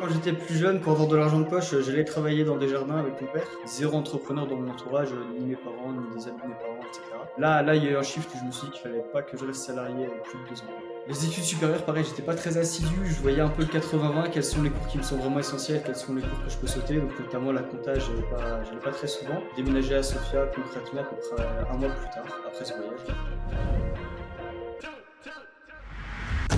Quand j'étais plus jeune, pour avoir de l'argent de poche, j'allais travailler dans des jardins avec mon père. Zéro entrepreneur dans mon entourage, ni mes parents, ni des amis de mes parents, etc. Là, il y a eu un shift où je me suis dit qu'il fallait pas que je reste salarié plus de 2 ans. Les études supérieures, pareil, j'étais pas très assidu. Je voyais un peu le 80-20, quels sont les cours qui me sont vraiment essentiels, quels sont les cours que je peux sauter. Donc, notamment la compta, j'allais pas très souvent. Déménager à Sofia concrètement à peu près un mois plus tard, après ce voyage.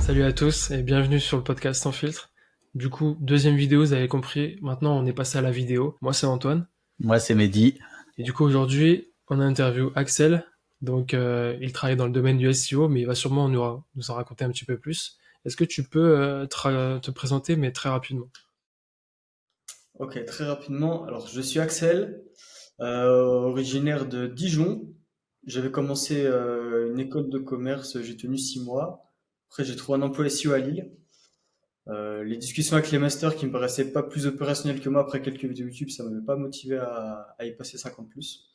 Salut à tous et bienvenue sur le podcast Sans filtre. Du coup, deuxième vidéo, vous avez compris, maintenant on est passé à la vidéo. Moi c'est Antoine. Moi, c'est Mehdi. Et du coup aujourd'hui, on a interview Axel. Donc il travaille dans le domaine du SEO, mais il va sûrement nous en raconter un petit peu plus. Est-ce que tu peux te présenter, mais très rapidement? Ok, très rapidement. Alors, je suis Axel, originaire de Dijon. J'avais commencé une école de commerce, j'ai tenu 6 mois. Après, j'ai trouvé un emploi SEO à Lille. Les discussions avec les masters qui me paraissaient pas plus opérationnels que moi après quelques vidéos YouTube, ça m'avait pas motivé à y passer 50 plus.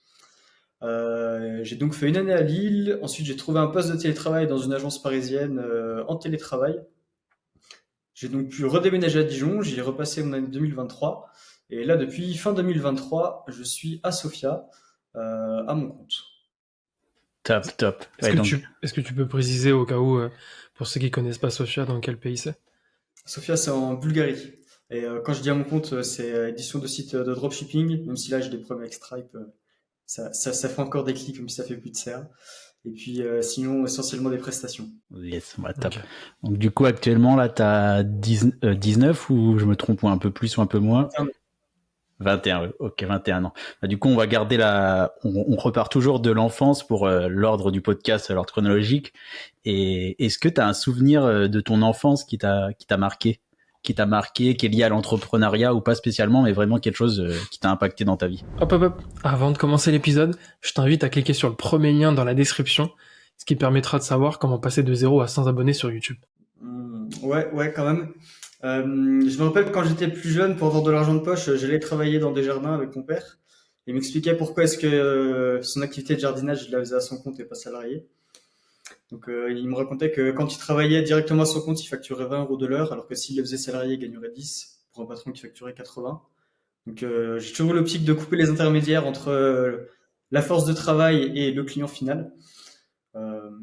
J'ai donc fait une année à Lille. Ensuite, j'ai trouvé un poste de télétravail dans une agence parisienne en télétravail. J'ai donc pu redéménager à Dijon. J'y ai repassé mon année 2023. Et là, depuis fin 2023, je suis à Sofia, à mon compte. Top, top. Est-ce Ouais, que donc, tu peux préciser au cas où, pour ceux qui connaissent pas Sofia, dans quel pays c'est? Sofia, c'est en Bulgarie. Et quand je dis à mon compte, c'est édition de site de dropshipping. Même si là, j'ai des problèmes avec Stripe, ça fait encore des clics, même si ça fait plus de serre. Et puis, sinon, essentiellement des prestations. yes, bah, top. Ok. Donc, du coup, actuellement, là, t'as 19 ou je me trompe, ou un peu plus ou un peu moins? 21. 21, ouais. Ok, 21 ans. Bah, du coup, on va garder on repart toujours de l'enfance pour l'ordre du podcast, l'ordre chronologique. Et est-ce que t'as un souvenir de ton enfance qui t'a marqué? Qui t'a marqué, qui est lié à l'entrepreneuriat ou pas spécialement, mais vraiment quelque chose qui t'a impacté dans ta vie? Hop hop hop. Avant de commencer l'épisode, je t'invite à cliquer sur le premier lien dans la description, ce qui permettra de savoir comment passer de 0 à 100 abonnés sur YouTube. Ouais, ouais, quand même. Je me rappelle quand j'étais plus jeune, pour avoir de l'argent de poche, j'allais travailler dans des jardins avec mon père. Il m'expliquait pourquoi est-ce que son activité de jardinage, il la faisait à son compte et pas salarié. Donc, il me racontait que quand il travaillait directement à son compte, il facturait 20 euros de l'heure, alors que s'il le faisait salarié, il gagnerait 10 pour un patron qui facturait 80. Donc, j'ai toujours eu l'optique de couper les intermédiaires entre la force de travail et le client final.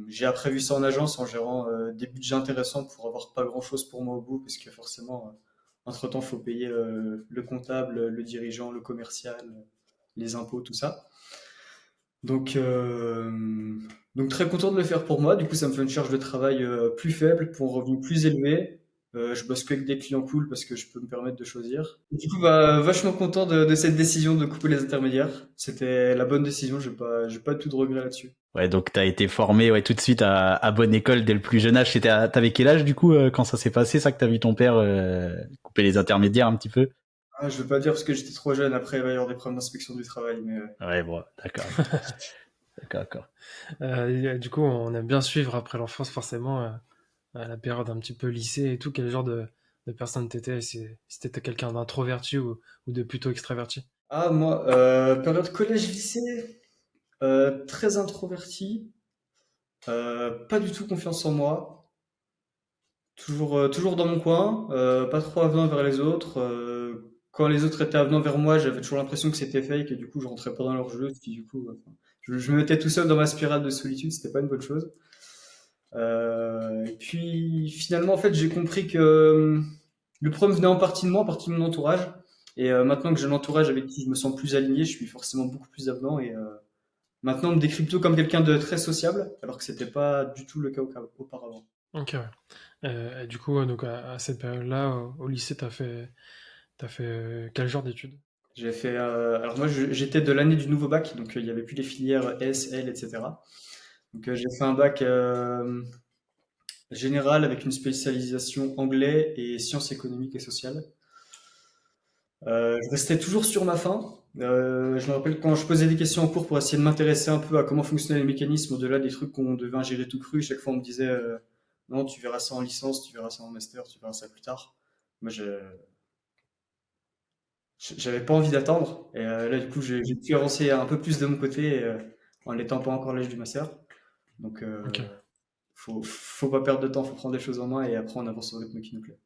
J'ai après vu ça en agence en gérant des budgets intéressants pour avoir pas grand chose pour moi au bout, parce que forcément, entre temps, faut payer le comptable, le dirigeant, le commercial, les impôts, tout ça. Donc, donc très content de le faire pour moi. Du coup, ça me fait une charge de travail plus faible pour un revenu plus élevé. Je bosse qu'avec des clients cool parce que je peux me permettre de choisir. Et du coup, bah, vachement content de cette décision de couper les intermédiaires. C'était la bonne décision. J'ai pas tout de regret là-dessus. Ouais, donc t'as été formé ouais tout de suite à bonne école dès le plus jeune âge. T'avais quel âge du coup quand ça s'est passé, ça que t'as vu ton père couper les intermédiaires un petit peu? Ah, je veux pas dire parce que j'étais trop jeune. Après, il va y avoir des problèmes d'inspection du travail, mais Ouais, bon, d'accord, d'accord, d'accord. Du coup, on aime bien suivre après l'enfance, forcément, à la période un petit peu lycée et tout. Quel genre de personne t'étais? Si t'étais quelqu'un d'introverti ou de plutôt extraverti? ah moi, période collège-lycée, très introverti, pas du tout confiance en moi. Toujours dans mon coin, pas trop avenant vers les autres. Quand les autres étaient avenants vers moi, j'avais toujours l'impression que c'était fake et du coup, je rentrais pas dans leur jeu. Puis du coup, enfin, je me mettais tout seul dans ma spirale de solitude, c'était pas une bonne chose. Et puis finalement, en fait, j'ai compris que le problème venait en partie de moi, en partie de mon entourage. Et maintenant que j'ai l'entourage avec qui je me sens plus aligné, je suis forcément beaucoup plus avenant. Et maintenant, on me décrit plutôt comme quelqu'un de très sociable, alors que c'était pas du tout le cas auparavant. Ok, ouais. Et du coup, donc à cette période-là, au lycée, t'as fait quel genre d'études? J'ai fait, alors moi j'étais de l'année du nouveau bac, donc il y avait plus les filières S, L, etc. Donc j'ai fait un bac général avec une spécialisation anglais et sciences économiques et sociales. Je restais toujours sur ma faim. Je me rappelle quand je posais des questions en cours pour essayer de m'intéresser un peu à comment fonctionnaient les mécanismes au-delà des trucs qu'on devait ingérer tout cru. Chaque fois on me disait non, tu verras ça en licence, tu verras ça en master, tu verras ça plus tard. Moi j'avais pas envie d'attendre. Et là, du coup, j'ai pu avancer un peu plus de mon côté en n'étant pas encore l'âge du master. Donc, Ok. faut pas perdre de temps, faut prendre les choses en main et après on avance au rythme qui nous plaît.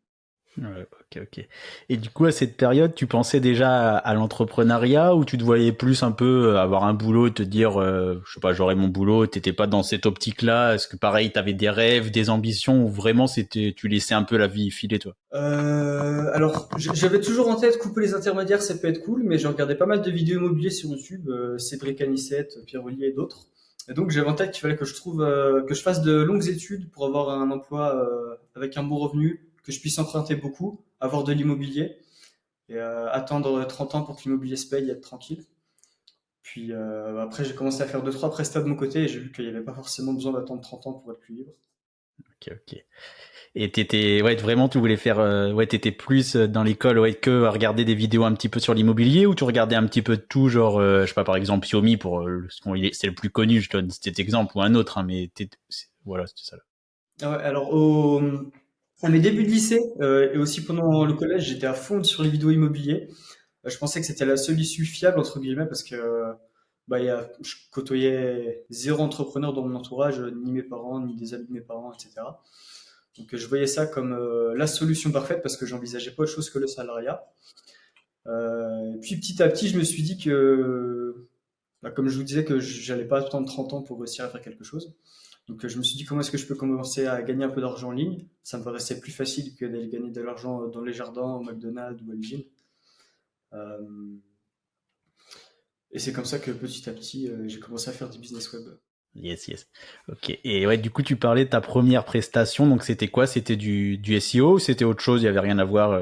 Ouais, ok. Et du coup, à cette période, tu pensais déjà à l'entrepreneuriat ou tu te voyais plus un peu avoir un boulot et te dire, je sais pas, j'aurai mon boulot, t'étais pas dans cette optique-là? Est-ce que pareil, t'avais des rêves, des ambitions ou vraiment tu laissais un peu la vie filer, toi? Alors, j'avais toujours en tête couper les intermédiaires, ça peut être cool, mais j'ai regardé pas mal de vidéos immobilières sur YouTube, Cédric Anissette, Pierre Ollier et d'autres. Et donc, j'avais en tête qu'il fallait que que je fasse de longues études pour avoir un emploi avec un bon revenu, que je puisse emprunter beaucoup, avoir de l'immobilier et attendre 30 ans pour que l'immobilier se paye et être tranquille. Puis après, j'ai commencé à faire deux, trois prestats de mon côté et j'ai vu qu'il n'y avait pas forcément besoin d'attendre 30 ans pour être plus libre. Ok. Et ouais, vraiment, tu voulais faire, ouais, t'étais plus dans l'école, ouais, que à regarder des vidéos un petit peu sur l'immobilier ou tu regardais un petit peu de tout, genre, je sais pas, par exemple, Xiaomi c'est le plus connu, je te donne cet exemple ou un autre, hein, mais voilà, c'était ça. Là. Ah ouais, alors, à mes débuts de lycée et aussi pendant le collège, j'étais à fond sur les vidéos immobiliers. Je pensais que c'était la seule issue fiable, entre guillemets, parce que je côtoyais zéro entrepreneur dans mon entourage, ni mes parents, ni des amis de mes parents, etc. Donc je voyais ça comme la solution parfaite parce que j'envisageais pas autre chose que le salariat. Et puis petit à petit, je me suis dit que, comme je vous disais, que j'allais pas attendre 30 ans pour réussir à faire quelque chose. Donc je me suis dit comment est-ce que je peux commencer à gagner un peu d'argent en ligne. Ça me paraissait plus facile que d'aller gagner de l'argent dans les jardins, au McDonald's ou à l'usine. Euh, et c'est comme ça que petit à petit, j'ai commencé à faire du business web. Yes. Ok. Et ouais, du coup, tu parlais de ta première prestation, donc c'était quoi? C'était du SEO ou c'était autre chose? Il y avait rien à voir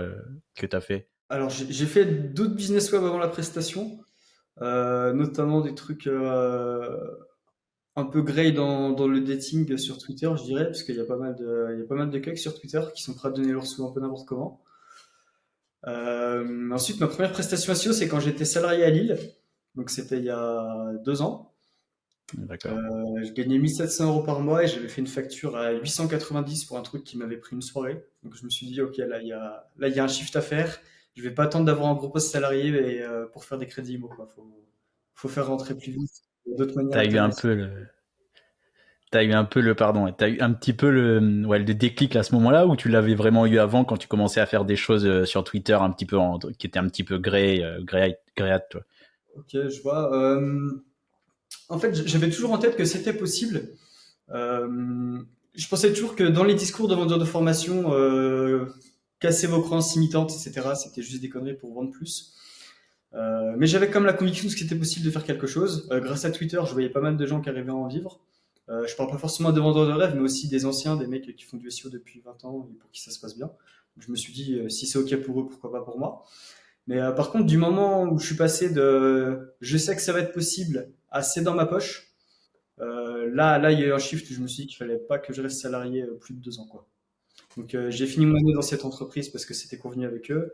que t'as fait? Alors j'ai fait d'autres business web avant la prestation, notamment des trucs un peu grey dans le dating sur Twitter, je dirais, parce qu'il y a il y a pas mal de cucks sur Twitter qui sont prêts à donner leur sous un peu n'importe comment. Ensuite, ma première prestation SEO, c'est quand j'étais salarié à Lille. Donc, c'était il y a 2 ans. D'accord. Je gagnais 1 700 € par mois et j'avais fait une facture à 890 pour un truc qui m'avait pris une soirée. Donc, je me suis dit, OK, là, il y a un shift à faire. Je vais pas attendre d'avoir un gros poste salarié pour faire des crédits IMO, quoi. Faut faire rentrer plus vite. Il y a d'autres manières T'as eu un alternatives. peu le, T'as eu un peu le, pardon, ouais, t'as eu un petit peu le déclic à ce moment-là ou tu l'avais vraiment eu avant quand tu commençais à faire des choses sur Twitter un petit peu qui étaient un petit peu gréates, toi. OK, je vois. En fait, j'avais toujours en tête que c'était possible. Je pensais toujours que dans les discours de vendeurs de formation, casser vos croyances limitantes, etc., c'était juste des conneries pour vendre plus. Mais j'avais comme la conviction que c'était possible de faire quelque chose. Grâce à Twitter, je voyais pas mal de gens qui arrivaient à en vivre. Je parle pas forcément de vendeurs de rêve, mais aussi des anciens, des mecs qui font du SEO depuis 20 ans et pour qui ça se passe bien. Donc je me suis dit, si c'est OK pour eux, pourquoi pas pour moi. Mais par contre, du moment où je suis passé de je sais que ça va être possible à c'est dans ma poche, là, il y a eu un shift où je me suis dit qu'il fallait pas que je reste salarié plus de 2 ans, quoi. Donc, j'ai fini mon année dans cette entreprise parce que c'était convenu avec eux.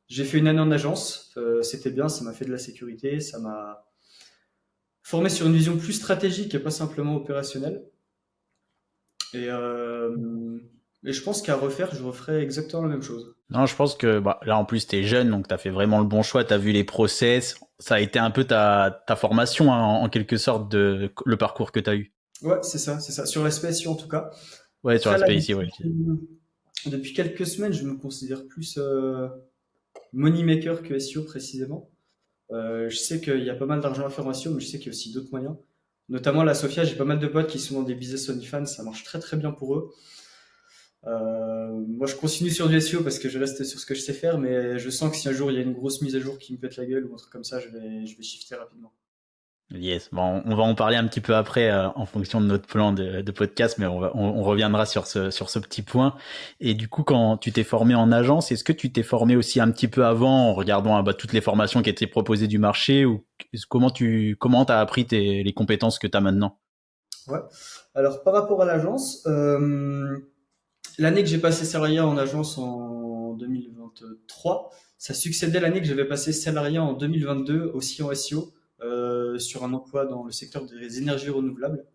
J'ai fait une année en agence, c'était bien, ça m'a fait de la sécurité, ça m'a formé sur une vision plus stratégique et pas simplement opérationnelle. Et, euh, et je pense qu'à refaire, je referais exactement la même chose. Non, je pense que bah, là en plus t'es jeune, donc t'as fait vraiment le bon choix, t'as vu les process, ça a été un peu ta formation hein, en quelque sorte de le parcours que t'as eu. Ouais, c'est ça. Sur l'aspect SEO en tout cas. Ouais, sur Après, là, l'aspect ici, ouais. depuis quelques semaines, je me considère plus money maker que SEO précisément. Je sais qu'il y a pas mal d'argent à faire en SEO, mais je sais qu'il y a aussi d'autres moyens. Notamment la Sofia, j'ai pas mal de potes qui sont dans des business OnlyFans, ça marche très très bien pour eux. Moi, je continue sur du SEO parce que je reste sur ce que je sais faire, mais je sens que si un jour il y a une grosse mise à jour qui me pète la gueule ou un truc comme ça, je vais shifter rapidement. Yes, bon, on va en parler un petit peu après en fonction de notre plan de podcast, mais on reviendra sur ce petit point. Et du coup, quand tu t'es formé en agence, est-ce que tu t'es formé aussi un petit peu avant en regardant toutes les formations qui étaient proposées du marché ou comment t'as appris les compétences que t'as maintenant? Ouais. Alors, par rapport à l'agence, l'année que j'ai passé salariat en agence en 2023, ça succédait l'année que j'avais passé salariat en 2022 aussi en SEO sur un emploi dans le secteur des énergies renouvelables.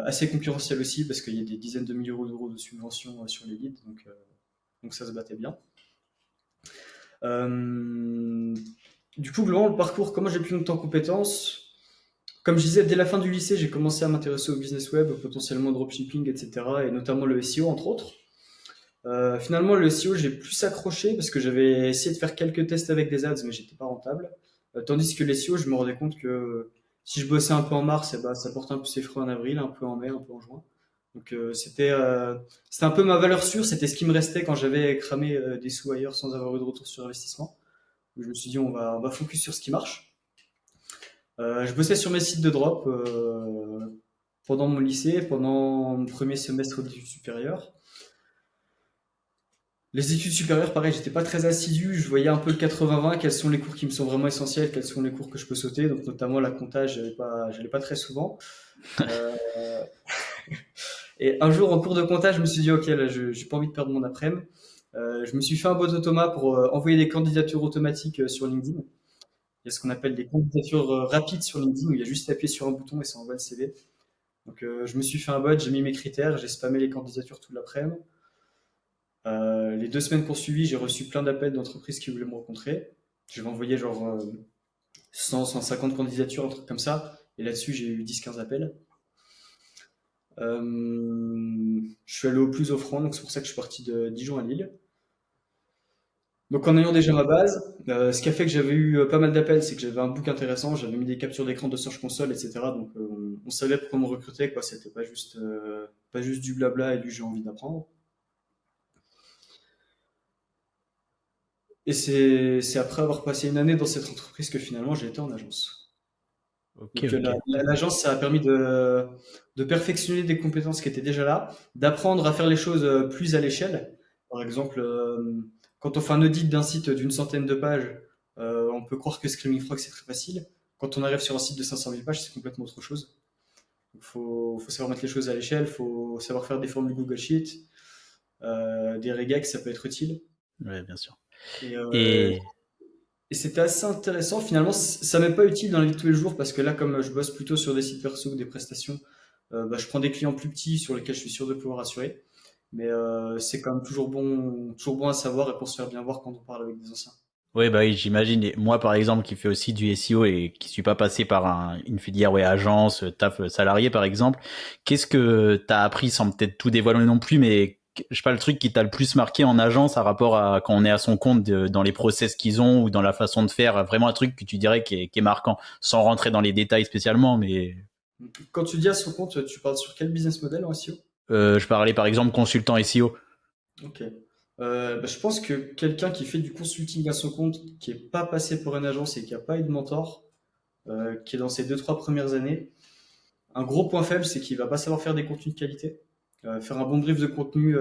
Assez concurrentiel aussi parce qu'il y a des dizaines de milliers d'euros de subventions sur les leads, donc ça se battait bien. Euh, du coup, globalement, le parcours, comment j'ai pu monter en compétences? Comme je disais, dès la fin du lycée, j'ai commencé à m'intéresser au business web, potentiellement au dropshipping, etc., et notamment le SEO, entre autres. Finalement, le SEO, j'ai plus accroché parce que j'avais essayé de faire quelques tests avec des ads, mais j'étais pas rentable. Tandis que les SEO, je me rendais compte que si je bossais un peu en mars, eh ben, ça portait un peu ses fruits en avril, un peu en mai, un peu en juin. Donc c'était un peu ma valeur sûre, c'était ce qui me restait quand j'avais cramé des sous ailleurs sans avoir eu de retour sur investissement. Donc, je me suis dit on va focus sur ce qui marche. Je bossais sur mes sites de drop pendant mon lycée, pendant mon premier semestre d'études supérieures. Les études supérieures, pareil, j'étais pas très assidu. Je voyais un peu le 80-20, quels sont les cours qui me sont vraiment essentiels, quels sont les cours que je peux sauter. Donc, notamment la compta, j'allais pas très souvent. Euh, et un jour, en cours de compta, je me suis dit, OK, là, j'ai pas envie de perdre mon après-midi. Je me suis fait un bot automat pour envoyer des candidatures automatiques sur LinkedIn. Il y a ce qu'on appelle des candidatures rapides sur LinkedIn où il y a juste à appuyer sur un bouton et ça envoie le CV. Donc, je me suis fait un bot, j'ai mis mes critères, j'ai spammé les candidatures toute l'après-midi. Les 2 semaines qui ont suivi, j'ai reçu plein d'appels d'entreprises qui voulaient me rencontrer. Je vais envoyer genre 100, 150 candidatures, un truc comme ça. Et là-dessus, j'ai eu 10-15 appels. Je suis allé au plus offrant, donc c'est pour ça que je suis parti de Dijon à Lille. Donc en ayant déjà ma base, ce qui a fait que j'avais eu pas mal d'appels, c'est que j'avais un book intéressant, j'avais mis des captures d'écran de Search Console, etc. Donc on savait pourquoi me recruter, quoi. C'était pas juste du blabla et du j'ai envie d'apprendre. Et c'est après avoir passé une année dans cette entreprise que finalement j'ai été en agence. Ok, Donc ok. l'agence, ça a permis de perfectionner des compétences qui étaient déjà là, d'apprendre à faire les choses plus à l'échelle. Par exemple, quand on fait un audit d'un site d'une centaine de pages, on peut croire que Screaming Frog c'est très facile. Quand on arrive sur un site de 500 000 pages, c'est complètement autre chose. Il faut savoir mettre les choses à l'échelle, il faut savoir faire des formules Google Sheet, des regex, ça peut être utile. Ouais, bien sûr. Et, Et Et c'était assez intéressant. Finalement, ça m'est pas utile dans la vie de tous les jours parce que là, comme je bosse plutôt sur des sites perso ou des prestations, bah, je prends des clients plus petits sur lesquels je suis sûr de pouvoir assurer. Mais c'est quand même toujours bon à savoir et pour se faire bien voir quand on parle avec des anciens. ouais, bah oui, j'imagine. Et moi, par exemple, qui fais aussi du SEO et qui suis pas passé par une filière, ouais, agence, taf salarié, par exemple, qu'est-ce que t'as appris sans peut-être tout dévoiler non plus, mais je sais pas, le truc qui t'a le plus marqué en agence à rapport à quand on est à son compte dans les process qu'ils ont ou dans la façon de faire, vraiment un truc que tu dirais qui est marquant, sans rentrer dans les détails spécialement, mais Quand tu dis à son compte, tu parles sur quel business model en SEO? je parlais par exemple consultant SEO. Ok. Bah, je pense que quelqu'un qui fait du consulting à son compte, qui est pas passé pour une agence et qui a pas eu de mentor, qui est dans ses 2, 3 premières années, un gros point faible, c'est qu'il va pas savoir faire des contenus de qualité. Faire un bon brief de contenu,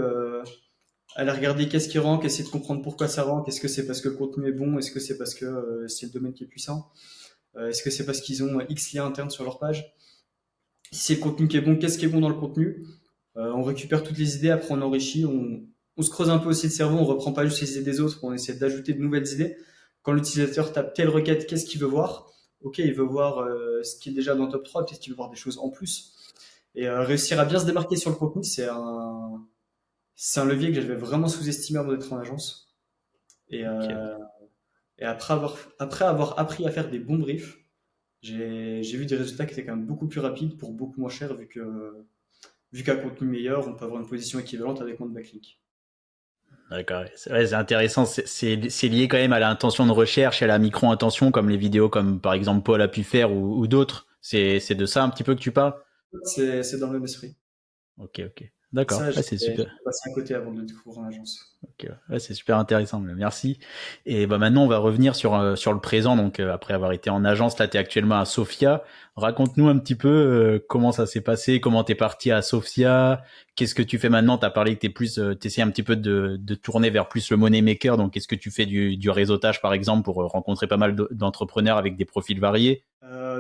aller regarder qu'est-ce qui rank, essayer de comprendre pourquoi ça rank, est-ce que c'est parce que le contenu est bon, est-ce que c'est parce que c'est le domaine qui est puissant, est-ce que c'est parce qu'ils ont X liens internes sur leur page. Si c'est le contenu qui est bon, qu'est-ce qui est bon dans le contenu. On récupère toutes les idées, après on enrichit, on se creuse un peu aussi le cerveau, on reprend pas juste les idées des autres, on essaie d'ajouter de nouvelles idées. Quand l'utilisateur tape telle requête, qu'est-ce qu'il veut voir? Ok, il veut voir ce qui est déjà dans le top 3, peut-être qu'il veut voir des choses en plus. Et réussir à bien se démarquer sur le contenu, c'est un levier que j'avais vraiment sous-estimé avant d'être en agence. Et, Ok. et après avoir appris à faire des bons briefs, j'ai vu des résultats qui étaient quand même beaucoup plus rapides pour beaucoup moins cher, vu qu'à contenu meilleur, on peut avoir une position équivalente avec moins de backlinks. D'accord. Ouais, c'est intéressant. C'est lié quand même à l'intention de recherche et à la micro-intention, comme les vidéos, comme par exemple Paul a pu faire ou d'autres. C'est de ça un petit peu que tu parles. C'est dans le même esprit. Ok, ok. Et D'accord. ça, Ouais, c'est j'étais super. passé à côté avant de le découvrir en agence. Ok, ouais, c'est super intéressant. Merci. Et bah maintenant, on va revenir sur le présent. Donc, après avoir été en agence, là, tu es actuellement à Sofia. Raconte-nous un petit peu comment ça s'est passé, comment t'es parti à Sofia, qu'est-ce que tu fais maintenant. T'as parlé que t'essaies un petit peu de tourner vers plus le money maker. Donc, est-ce que tu fais du réseautage, par exemple, pour rencontrer pas mal d'entrepreneurs avec des profils variés?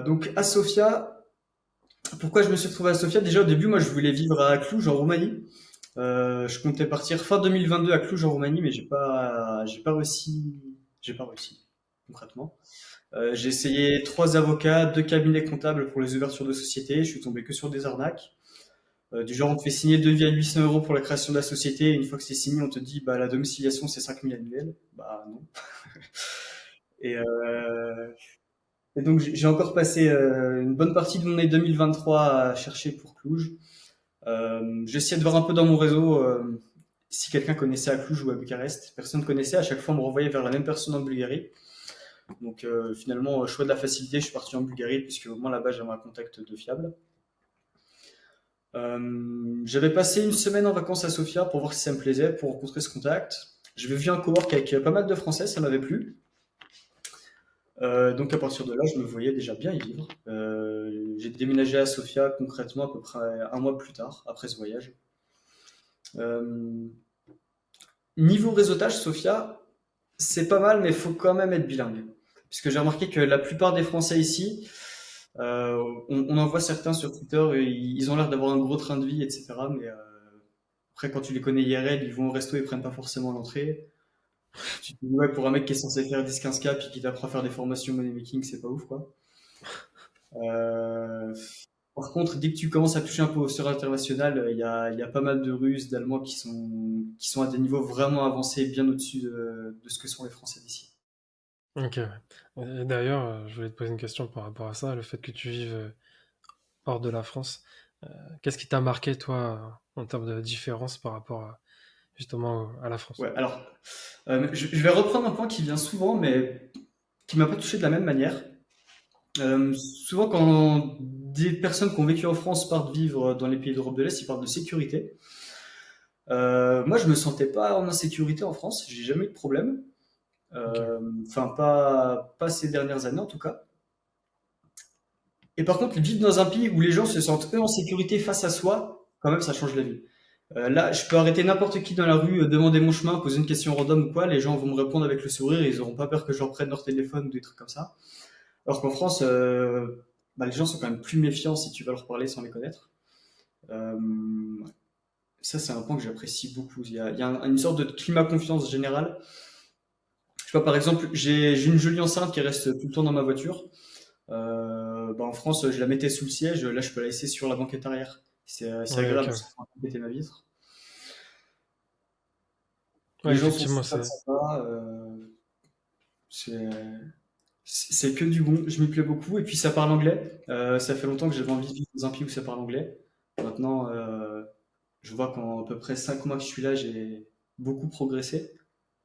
Donc à Sofia, pourquoi je me suis retrouvé à Sofia? Déjà au début, moi je voulais vivre à Cluj en Roumanie. Je comptais partir fin 2022 à Cluj en Roumanie, mais j'ai pas réussi concrètement. J'ai essayé 3 avocats, 2 cabinets comptables pour les ouvertures de société. Je suis tombé que sur des arnaques. Du genre, on te fait signer 2 800 € pour la création de la société. Et une fois que c'est signé, on te dit, bah, la domiciliation, c'est 5 000 annuels. Bah, non. Et, donc, j'ai encore passé une bonne partie de mon année 2023 à chercher pour Cluj. J'essayais de voir un peu dans mon réseau si quelqu'un connaissait à Cluj ou à Bucarest. Personne ne connaissait. À chaque fois, on me renvoyait vers la même personne en Bulgarie. Donc finalement, choix de la facilité, je suis parti en Bulgarie puisque au moins là-bas, j'avais un contact de fiable. J'avais passé une semaine en vacances à Sofia pour voir si ça me plaisait, pour rencontrer ce contact. J'avais vu un cowork avec pas mal de Français, ça m'avait plu. Donc à partir de là, je me voyais déjà bien y vivre. J'ai déménagé à Sofia concrètement à peu près un mois plus tard, après ce voyage. Euh, Niveau réseautage, Sofia, c'est pas mal, mais il faut quand même être bilingue. Puisque j'ai remarqué que la plupart des Français ici, on en voit certains sur Twitter, ils ont l'air d'avoir un gros train de vie, etc. Mais après, quand tu les connais IRL, ils vont au resto, ils prennent pas forcément l'entrée. Tu te dis, ouais, pour un mec qui est censé faire 10-15K puis qui t'apprend à faire des formations money making, c'est pas ouf, quoi. Euh, Par contre, dès que tu commences à toucher un peu au sur international, il y a pas mal de Russes, d'Allemands qui sont à des niveaux vraiment avancés, bien au-dessus de ce que sont les Français d'ici. Ok, ouais. Et d'ailleurs, je voulais te poser une question par rapport à ça, le fait que tu vives hors de la France. Euh, Qu'est-ce qui t'a marqué, toi, en termes de différence par rapport justement à la France? Ouais, alors, je vais reprendre un point qui vient souvent, mais qui m'a pas touché de la même manière. Souvent, quand des personnes qui ont vécu en France partent vivre dans les pays d'Europe de l'Est, ils parlent de sécurité. Moi, je me sentais pas en insécurité en France. J'ai jamais eu de problème. Ok, Enfin, pas ces dernières années en tout cas. Et par contre, vivre dans un pays où les gens se sentent eux en sécurité face à soi, quand même, ça change la vie. Là, je peux arrêter n'importe qui dans la rue, demander mon chemin, poser une question random ou quoi, les gens vont me répondre avec le sourire et ils auront pas peur que je leur prenne leur téléphone ou des trucs comme ça. Alors qu'en France, les gens sont quand même plus méfiants si tu vas leur parler sans les connaître. Euh, Ça, c'est un point que j'apprécie beaucoup. Il y a une sorte de climat confiance général. Je sais pas, par exemple, j'ai une jolie enceinte qui reste tout le temps dans ma voiture. En France, je la mettais sous le siège. Là, je peux la laisser sur la banquette arrière. C'est ouais, ok, agréable, ouais. ça fait un peu péter ma vitre. Ouais, Les gens sont effectivement, super c'est. sympas. C'est c'est que du bon. Je m'y plais beaucoup. Et puis, ça parle anglais. Ça fait longtemps que j'avais envie de vivre dans un pays où ça parle anglais. Maintenant, je vois qu'en à peu près 5 mois que je suis là, j'ai beaucoup progressé.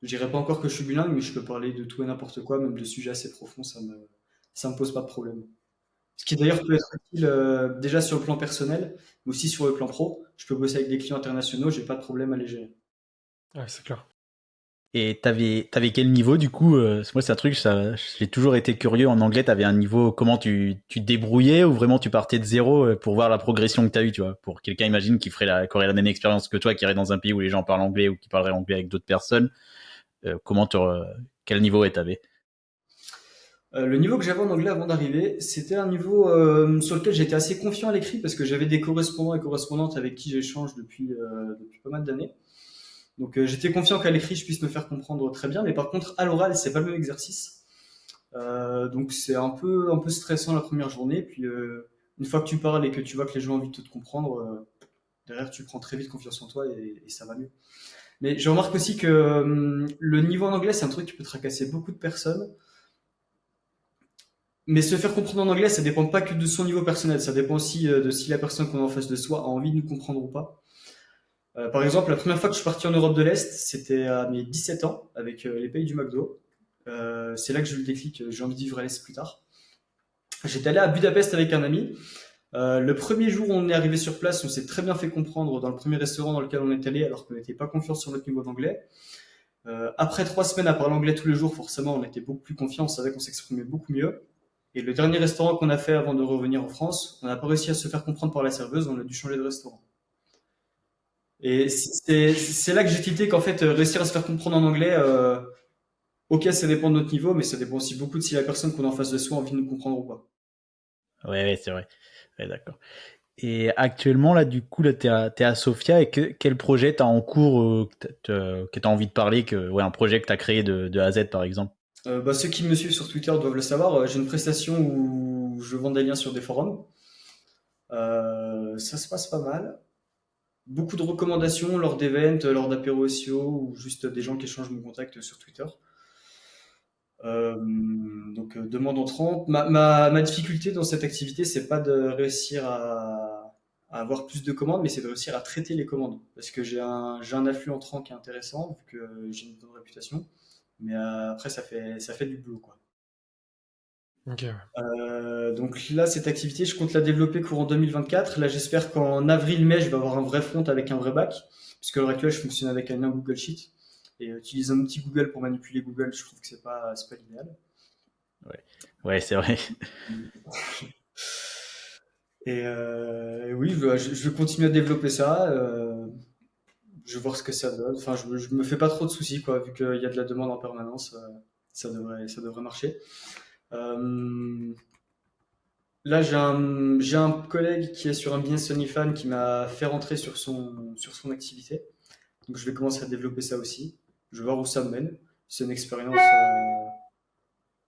Je dirais pas encore que je suis bilingue, mais je peux parler de tout et n'importe quoi, même de sujets assez profonds, ça me pose pas de problème. Ce qui d'ailleurs peut être utile déjà sur le plan personnel, mais aussi sur le plan pro. Je peux bosser avec des clients internationaux, j'ai pas de problème à les gérer. Ouais, c'est clair. Et t'avais quel niveau du coup parce que moi c'est un truc, ça, j'ai toujours été curieux en anglais. T'avais un niveau, comment tu te débrouillais ou vraiment tu partais de zéro pour voir la progression que t'as eu, tu vois, pour quelqu'un imagine qui aurait la même expérience que toi, qui irait dans un pays où les gens parlent anglais ou qui parlerait anglais avec d'autres personnes. Comment quel niveau t'avais? Le niveau que j'avais en anglais avant d'arriver, c'était un niveau sur lequel j'étais assez confiant à l'écrit parce que j'avais des correspondants et correspondantes avec qui j'échange depuis pas mal d'années. Donc j'étais confiant qu'à l'écrit je puisse me faire comprendre très bien, mais par contre à l'oral c'est pas le même exercice. Donc c'est un peu stressant la première journée, puis une fois que tu parles et que tu vois que les gens ont envie de te comprendre, derrière tu prends très vite confiance en toi et ça va mieux. Mais je remarque aussi que le niveau en anglais c'est un truc qui peut tracasser beaucoup de personnes. Mais se faire comprendre en anglais, ça dépend pas que de son niveau personnel, ça dépend aussi de si la personne qu'on a en face de soi a envie de nous comprendre ou pas. Par exemple, la première fois que je suis parti en Europe de l'Est, c'était à mes 17 ans, avec les pays du McDo. C'est là que j'ai eu le déclic, j'ai envie de vivre à l'Est plus tard. J'étais allé à Budapest avec un ami. Le premier jour où on est arrivé sur place, on s'est très bien fait comprendre dans le premier restaurant dans lequel on est allé, alors qu'on n'était pas confiant sur notre niveau d'anglais. Après 3 semaines à parler anglais tous les jours, forcément, on était beaucoup plus confiant, on savait qu'on s'exprimait beaucoup mieux. Et le dernier restaurant qu'on a fait avant de revenir en France, on n'a pas réussi à se faire comprendre par la serveuse, on a dû changer de restaurant. Et c'est là que j'ai tilté qu'en fait, réussir à se faire comprendre en anglais, ok, ça dépend de notre niveau, mais ça dépend aussi beaucoup de si la personne qu'on a en face de soi a envie de nous comprendre ou pas. Ouais, c'est vrai. Ouais, d'accord. Et actuellement, là, du coup, là, t'es à Sofia et quel projet t'as en cours que t'as envie de parler, ouais, un projet que t'as créé de A à Z, par exemple. Ceux qui me suivent sur Twitter doivent le savoir, j'ai une prestation où je vends des liens sur des forums. Ça se passe pas mal. Beaucoup de recommandations lors d'events, lors d'apéros SEO ou juste des gens qui échangent mon contact sur Twitter. Euh, donc demande entrante. Ma difficulté dans cette activité, c'est pas de réussir à avoir plus de commandes, mais c'est de réussir à traiter les commandes. Parce que j'ai un afflux entrant qui est intéressant, vu que j'ai une bonne réputation. Mais après, ça fait du boulot, quoi. Ok, ouais. Donc là, cette activité, je compte la développer courant 2024. Là, j'espère qu'en avril-mai, je vais avoir un vrai front avec un vrai back. Puisque à l'heure actuelle, je fonctionne avec un lien Google Sheet. Et utiliser un petit Google pour manipuler Google, je trouve que c'est pas l'idéal. Ouais, c'est vrai. Et oui, je vais continuer à développer ça. Je vais voir ce que ça donne. Enfin, je me fais pas trop de soucis, quoi, vu qu'il y a de la demande en permanence. Ça devrait marcher. Euh, Là, j'ai un collègue qui est sur un business OnlyFans qui m'a fait rentrer sur son activité. Donc, je vais commencer à développer ça aussi. Je vais voir où ça me mène. C'est une expérience.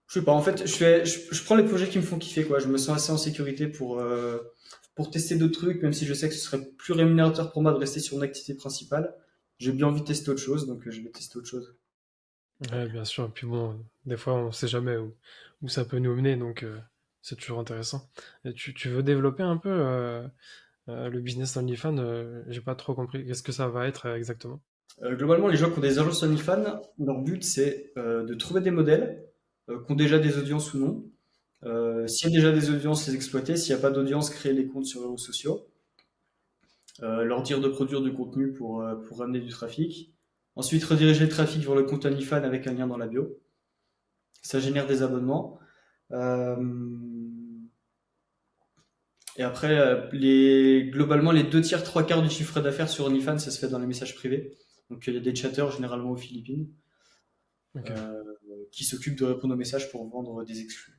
Je sais pas, en fait, je prends les projets qui me font kiffer, quoi. Je me sens assez en sécurité pour tester d'autres trucs, même si je sais que ce serait plus rémunérateur pour moi de rester sur une activité principale. J'ai bien envie de tester autre chose, donc je vais tester autre chose. Ouais, bien sûr. Et puis bon, des fois, on sait jamais où ça peut nous mener, donc c'est toujours intéressant. Et tu veux développer un peu le business OnlyFans? J'ai pas trop compris. Qu'est-ce que ça va être exactement? Globalement, les gens qui ont des agences OnlyFans, leur but c'est de trouver des modèles qui ont déjà des audiences ou non. S'il y a déjà des audiences, les exploiter. S'il n'y a pas d'audience, créer les comptes sur les réseaux sociaux. Leur dire de produire du contenu pour ramener du trafic. Ensuite, rediriger le trafic vers le compte OnlyFans avec un lien dans la bio. Ça génère des abonnements. Euh, et après, globalement, les deux tiers, trois quarts du chiffre d'affaires sur OnlyFans, ça se fait dans les messages privés. Donc, il y a des chatteurs, généralement aux Philippines, Ok, euh, qui s'occupent de répondre aux messages pour vendre des exclus.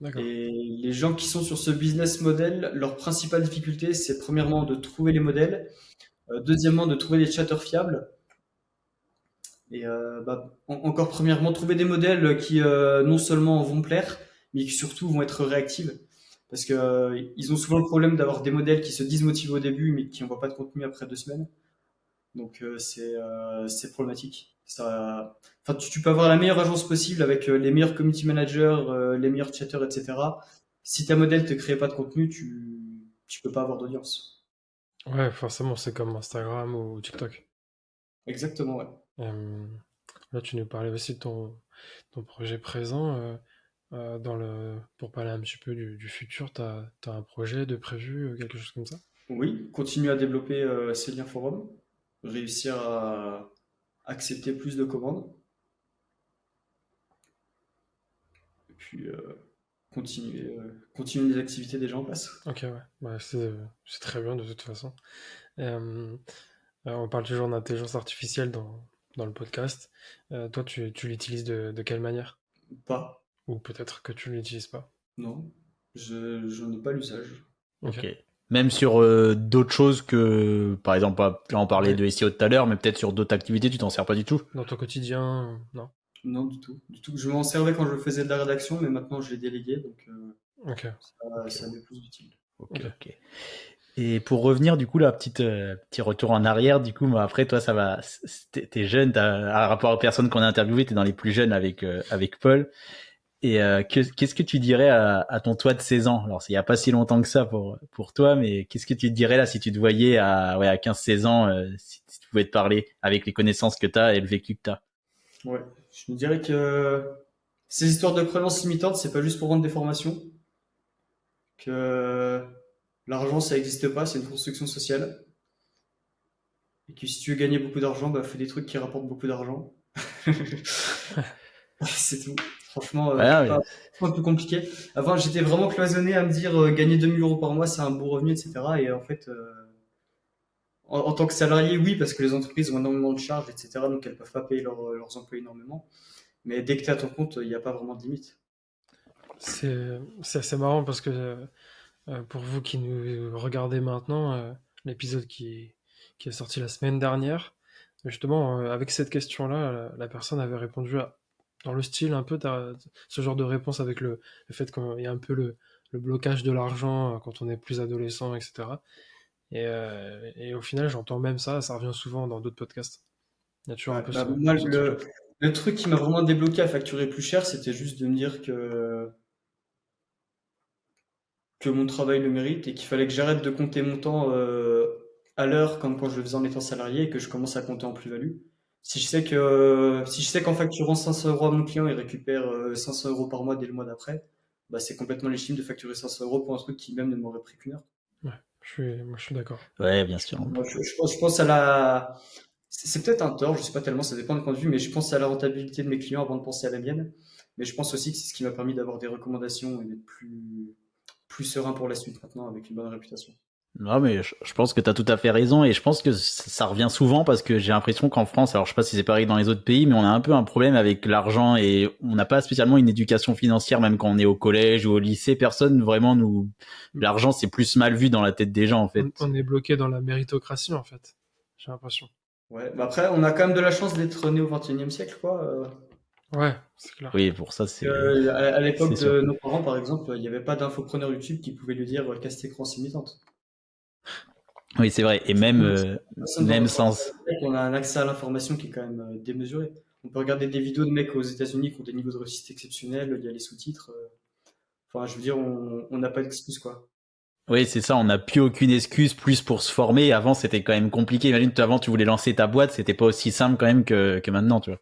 d'accord. Et les gens qui sont sur ce business model, leur principale difficulté, c'est premièrement de trouver les modèles, deuxièmement de trouver des chatteurs fiables, et encore premièrement trouver des modèles qui non seulement vont plaire, mais qui surtout vont être réactives. Parce que ils ont souvent le problème d'avoir des modèles qui se disent motivés au début, mais qui n'envoient pas de contenu après 2 semaines. Donc c'est problématique. Enfin, tu peux avoir la meilleure agence possible avec les meilleurs community managers, les meilleurs chatters, etc. Si ta modèle te crée pas de contenu, tu peux pas avoir d'audience. Ouais, forcément, c'est comme Instagram ou TikTok. Exactement, ouais. Euh, Là, tu nous parlais aussi de ton projet présent. Pour parler un petit peu du futur, t'as un projet de prévu, quelque chose comme ça? Oui, continue à développer ces liens forums, réussir à accepter plus de commandes, et puis continuer les activités déjà en place. Ok, ouais. Ouais, c'est très bien de toute façon. Euh, on parle toujours d'intelligence artificielle dans le podcast. Toi, tu l'utilises de quelle manière? Pas, Ou peut-être que tu ne l'utilises pas. non, je n'ai pas l'usage. Ok. Ok. Même sur d'autres choses que, par exemple, là on parlait Ouais. de SEO tout à l'heure, mais peut-être sur d'autres activités, tu t'en sers pas du tout. Dans ton quotidien, non? Non, du tout. Du tout. Je m'en servais quand je faisais de la rédaction, mais maintenant je l'ai délégué, donc Ok, Ok, ça m'est plus utile. ok, ok. ok. Et pour revenir, du coup, là, petit retour en arrière, du coup, moi, après, toi, ça va, t'es jeune, à rapport aux personnes qu'on a interviewées, t'es dans les plus jeunes avec Paul. Et qu'est-ce que tu dirais à ton toi de 16 ans? Alors, il n'y a pas si longtemps que ça pour toi, mais qu'est-ce que tu te dirais là si tu te voyais à 15-16 ans, si tu pouvais te parler avec les connaissances que tu as et le vécu que tu as? Ouais. Je me dirais que ces histoires de croyances limitantes, c'est pas juste pour vendre des formations, que l'argent ça n'existe pas, c'est une construction sociale, et que si tu veux gagner beaucoup d'argent, bah fais des trucs qui rapportent beaucoup d'argent. C'est tout. Franchement, Ouais, pas un peu compliqué. Avant, j'étais vraiment cloisonné à me dire gagner 2000 € par mois, c'est un bon revenu, etc. Et en fait, en tant que salarié, oui, parce que les entreprises ont énormément de charges, etc. Donc elles peuvent pas payer leurs employés énormément. Mais dès que tu es à ton compte, il n'y a pas vraiment de limite. C'est assez marrant parce que pour vous qui nous regardez maintenant, l'épisode qui est sorti la semaine dernière, justement, avec cette question-là, la personne avait répondu dans le style un peu, ce genre de réponse avec le fait qu'il y a un peu le blocage de l'argent quand on est plus adolescent, etc. Et au final, j'entends même ça revient souvent dans d'autres podcasts. Il y a toujours un Ouais, peu bah, moi, ce truc-là. le truc qui m'a vraiment débloqué à facturer plus cher, c'était juste de me dire que que mon travail le mérite et qu'il fallait que j'arrête de compter mon temps à l'heure comme quand je le faisais en étant salarié et que je commence à compter en plus-value. Si je sais qu'en facturant 500 euros à mon client, il récupère 500 euros par mois dès le mois d'après, bah c'est complètement légitime de facturer 500 euros pour un truc qui même ne m'aurait pris qu'une heure. Ouais, moi, je suis d'accord. Ouais, bien sûr. Moi, je pense à la. C'est peut-être un tort, je sais pas tellement, ça dépend des points de vue, mais je pense à la rentabilité de mes clients avant de penser à la mienne. Mais je pense aussi que c'est ce qui m'a permis d'avoir des recommandations et d'être plus serein pour la suite maintenant avec une bonne réputation. Non, mais je pense que tu as tout à fait raison et je pense que ça revient souvent parce que j'ai l'impression qu'en France, alors je sais pas si c'est pareil dans les autres pays, mais on a un peu un problème avec l'argent et on n'a pas spécialement une éducation financière, même quand on est au collège ou au lycée. Personne vraiment nous. L'argent, c'est plus mal vu dans la tête des gens en fait. On est bloqué dans la méritocratie, en fait. J'ai l'impression. Ouais, bah après, on a quand même de la chance d'être né au XXIe siècle, quoi. Ouais, c'est clair. Oui, pour ça, c'est À l'époque sûr. de nos parents, par exemple, il n'y avait pas d'infopreneur YouTube qui pouvait lui dire casse tes croyances limitantes. Oui, c'est vrai. Et même, Personne dans même notre sans. société, on a un accès à l'information qui est quand même démesuré. On peut regarder des vidéos de mecs aux États-Unis qui ont des niveaux de réussite exceptionnels, il y a les sous-titres. Enfin, je veux dire, on n'a pas d'excuse, quoi. Oui, c'est ça. On n'a plus aucune excuse, plus pour se former. Avant, c'était quand même compliqué. Imagine, avant, tu voulais lancer ta boîte, c'était pas aussi simple quand même que maintenant, tu vois.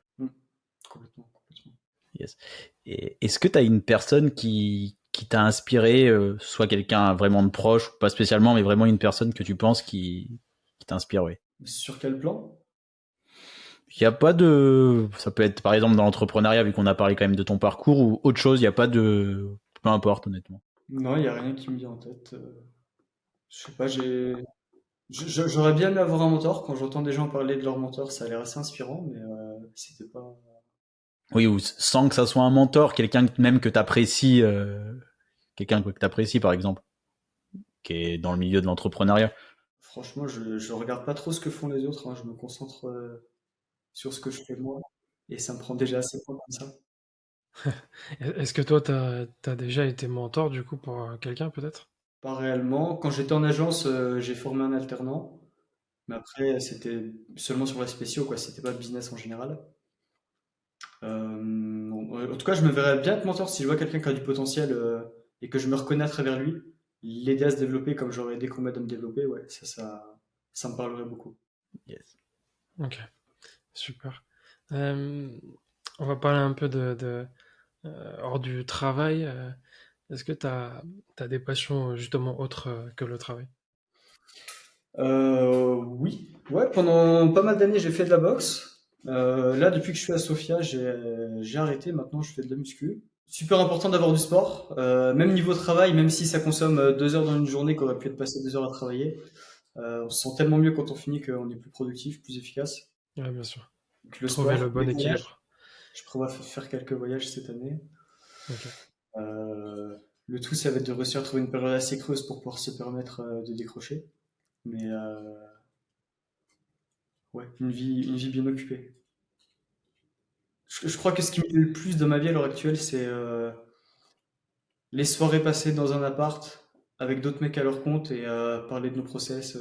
Complètement, complètement. Yes. Et est-ce que tu as une personne qui t'a inspiré, soit quelqu'un vraiment de proche, ou pas spécialement, mais vraiment une personne que tu penses qui t'inspire, oui. Sur quel plan? Il n'y a pas de. Ça peut être par exemple dans l'entrepreneuriat, vu qu'on a parlé quand même de ton parcours, ou autre chose, il n'y a pas de. Peu importe, honnêtement. Non, il n'y a rien qui me vient en tête. Je sais pas, j'aurais bien aimé avoir un mentor. Quand j'entends des gens parler de leur mentor, ça a l'air assez inspirant, mais c'était pas. Oui, ou sans que ça soit un mentor, quelqu'un même que tu apprécies, quelqu'un que tu apprécies par exemple, qui est dans le milieu de l'entrepreneuriat. Franchement, je regarde pas trop ce que font les autres, hein. Je me concentre sur ce que je fais moi, et ça me prend déjà assez de temps comme ça. Est-ce que toi, t'as déjà été mentor, du coup, pour quelqu'un, peut-être? Pas réellement. Quand j'étais en agence, j'ai formé un alternant, mais après, c'était seulement sur la spéciaux, quoi. C'était pas business en général. Bon, en tout cas, je me verrais bien être mentor si je vois quelqu'un qui a du potentiel et que je me reconnais à travers lui, l'aider à se développer comme j'aurais aidé qu'on m'aide à me développer, ouais, ça me parlerait beaucoup. Yes. Ok, super. Euh, on va parler un peu hors du travail. Est-ce que t'as des passions justement autres que le travail? Oui, ouais, pendant pas mal d'années, j'ai fait de la boxe. Là, depuis que je suis à Sofia, j'ai arrêté. Maintenant, je fais de la muscu. Super important d'avoir du sport. Même niveau travail, même si ça consomme 2 heures dans une journée, qu'on aurait pu être passé 2 heures à travailler, on se sent tellement mieux quand on finit qu'on est plus productif, plus efficace. Ouais, bien sûr. Donc, le Trouver le sport, les bon voyages. équilibre. Je prévois faire quelques voyages cette année. Ok. Euh, le tout, ça va être de réussir à trouver une période assez creuse pour pouvoir se permettre de décrocher. Mais ouais, une vie bien occupée. Je crois que ce qui me plaît le plus dans ma vie à l'heure actuelle, c'est les soirées passées dans un appart avec d'autres mecs à leur compte et parler de nos process.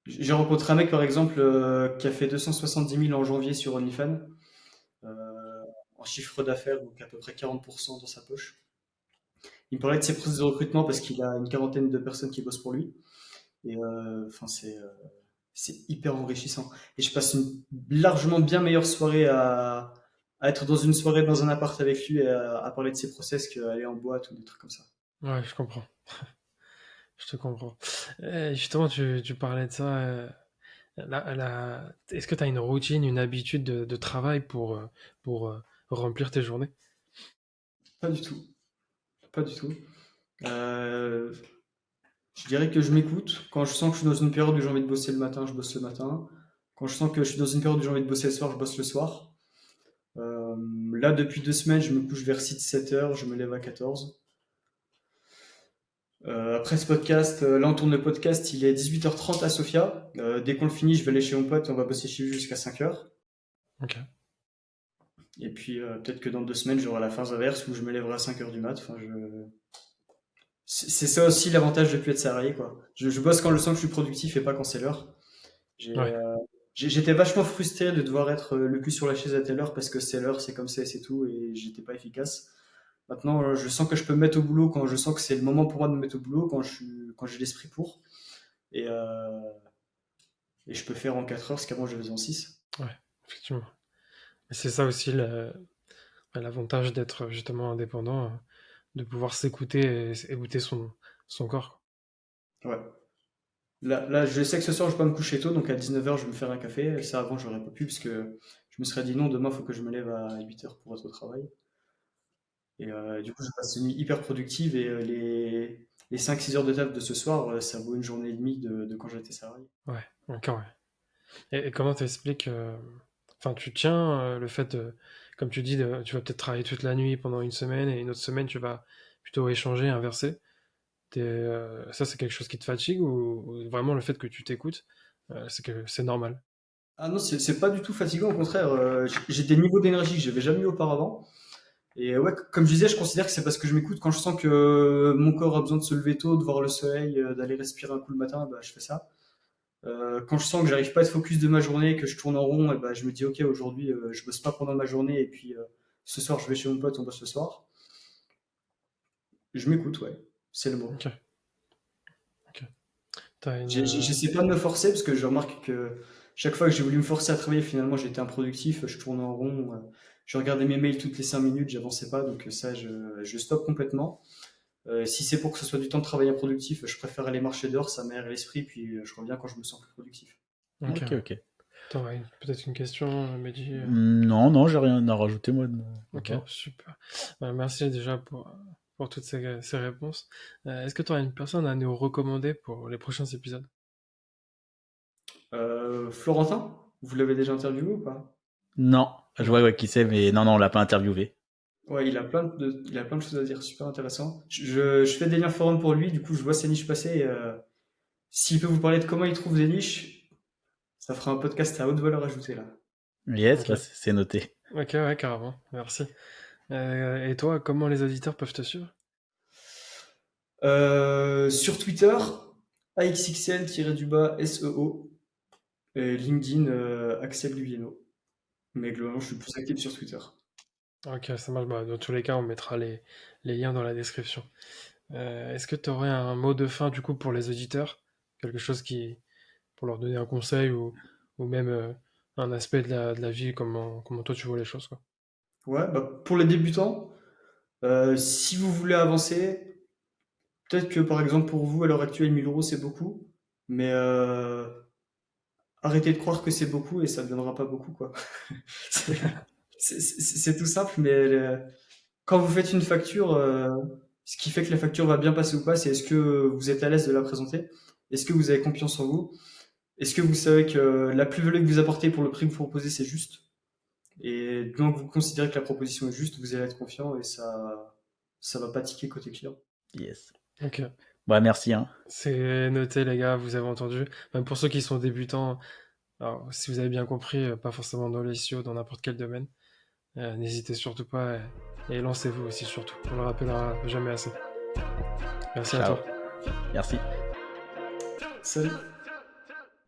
J'ai rencontré un mec, par exemple, qui a fait 270 000 en janvier sur OnlyFans, euh, en chiffre d'affaires, donc à peu près 40% dans sa poche. Il me parlait de ses processus de recrutement parce qu'il a une quarantaine de personnes qui bossent pour lui. Et enfin, c'est hyper enrichissant. Et je passe une largement bien meilleure soirée à être dans une soirée dans un appart avec lui et à parler de ses process qu'à aller en boîte ou des trucs comme ça. Ouais, je comprends. Je te comprends. Justement, tu parlais de ça. Est-ce que tu as une routine, une habitude de travail pour remplir tes journées? Pas du tout. Pas du tout. Euh, je dirais que je m'écoute. Quand je sens que je suis dans une période où j'ai envie de bosser le matin, je bosse le matin. Quand je sens que je suis dans une période où j'ai envie de bosser le soir, je bosse le soir. Euh, Là, depuis 2 semaines, je me couche vers 6-7 heures, je me lève à 14. Après ce podcast, là on tourne le podcast, il est 18h30 à Sofia. Dès qu'on le finit, je vais aller chez mon pote, on va bosser chez lui jusqu'à 5 heures. Ok. Et puis peut-être que dans 2 semaines, j'aurai la phase inverse où je me lèverai à 5 heures du mat. Enfin, c'est ça aussi l'avantage de plus être salarié, quoi. Je bosse quand je sens que je suis productif et pas quand c'est l'heure. J'ai, Ouais. euh, J'étais vachement frustré de devoir être le cul sur la chaise à telle heure parce que c'est l'heure, c'est comme ça et c'est tout, et j'étais pas efficace. Maintenant, je sens que je peux me mettre au boulot quand je sens que c'est le moment pour moi de me mettre au boulot, quand j'ai l'esprit pour. Et, euh, et je peux faire en 4 heures ce qu'avant je faisais en 6. Ouais, effectivement. Et c'est ça aussi l'avantage d'être justement indépendant, de pouvoir s'écouter et écouter son corps, Ouais. Là, je sais que ce soir, je vais pas me coucher tôt, donc à 19 heures, je vais me faire un café. Ça, avant, j'aurais pas pu, parce que je me serais dit non, demain, il faut que je me lève à 8 heures pour être au travail. Et du coup, je passe une nuit hyper productive et les 5-6 heures de taf de ce soir, ça vaut une journée et demie de quand j'étais salarié. quoi. Ouais, encore, ouais. Et comment t'expliques, enfin, tu tiens le fait de, comme tu dis, tu vas peut-être travailler toute la nuit pendant une semaine et une autre semaine, tu vas plutôt échanger, inverser. Ça, c'est quelque chose qui te fatigue ou vraiment le fait que tu t'écoutes, c'est que c'est normal. Ah non, c'est pas du tout fatigant, au contraire. J'ai des niveaux d'énergie que j'avais jamais eu auparavant. Et ouais, comme je disais, je considère que c'est parce que je m'écoute. Quand je sens que mon corps a besoin de se lever tôt, de voir le soleil, d'aller respirer un coup le matin, bah, je fais ça. Quand je sens que j'arrive pas à être focus de ma journée, que je tourne en rond, et bah, je me dis ok, aujourd'hui je bosse pas pendant ma journée et puis ce soir je vais chez mon pote, on bosse ce soir. Je m'écoute, ouais, c'est le mot. Ok, ok. T'as une, J'essaie pas de me forcer parce que je remarque que chaque fois que j'ai voulu me forcer à travailler, finalement j'étais improductif, je tournais en rond, je regardais mes mails toutes les 5 minutes, j'avançais pas, donc ça je stoppe complètement. Si c'est pour que ce soit du temps de travail improductif, je préfère aller marcher dehors, ça m'aère l'esprit, puis je reviens quand je me sens plus productif. ok, Ok, ouais. ok. T'aurais peut-être une question, Mehdi? Non, non, j'ai rien à rajouter, moi, de ma Ok, part. super. Merci déjà pour toutes ces réponses. Est-ce que tu aurais une personne à nous recommander pour les prochains épisodes? Florentin, vous l'avez déjà interviewé ou pas? Non, je Non. vois ouais, qui c'est, mais non, non, on l'a pas interviewé. Ouais, il a plein de choses à dire, super intéressant. Je fais des liens forums pour lui, du coup je vois ses niches passer. S'il peut vous parler de comment il trouve des niches, ça fera un podcast à haute valeur ajoutée là. Yes, Ok, bah, c'est noté. ok, ouais, carrément. Merci. Et toi, comment les auditeurs peuvent te suivre? Sur Twitter, AXXL-SEO, et LinkedIn, Axel Guillemot. Mais globalement, je suis plus actif sur Twitter. Ok, ça marche. Bah, dans tous les cas, on mettra les liens dans la description. Est-ce que tu aurais un mot de fin du coup pour les auditeurs? Quelque chose pour leur donner un conseil ou même un aspect de la vie, comment toi tu vois les choses, quoi. Ouais, bah, pour les débutants, si vous voulez avancer, peut-être que par exemple pour vous, à l'heure actuelle, 1 000 euros c'est beaucoup, mais arrêtez de croire que c'est beaucoup et ça ne deviendra pas beaucoup, quoi. C'est c'est tout simple, mais quand vous faites une facture, ce qui fait que la facture va bien passer ou pas, c'est est-ce que vous êtes à l'aise de la présenter? Est-ce que vous avez confiance en vous? Est-ce que vous savez que la plus-value que vous apportez pour le prix que vous proposez, c'est juste? Et donc vous considérez que la proposition est juste, vous allez être confiant et ça va pas tiquer côté client. Yes. Ok, Bah, merci, hein. c'est noté les gars, vous avez entendu. Même pour ceux qui sont débutants, alors, si vous avez bien compris, pas forcément dans les SEO, dans n'importe quel domaine, n'hésitez surtout pas et lancez-vous aussi surtout. On le rappellera jamais assez. Merci à Ciao. toi. Merci. Salut!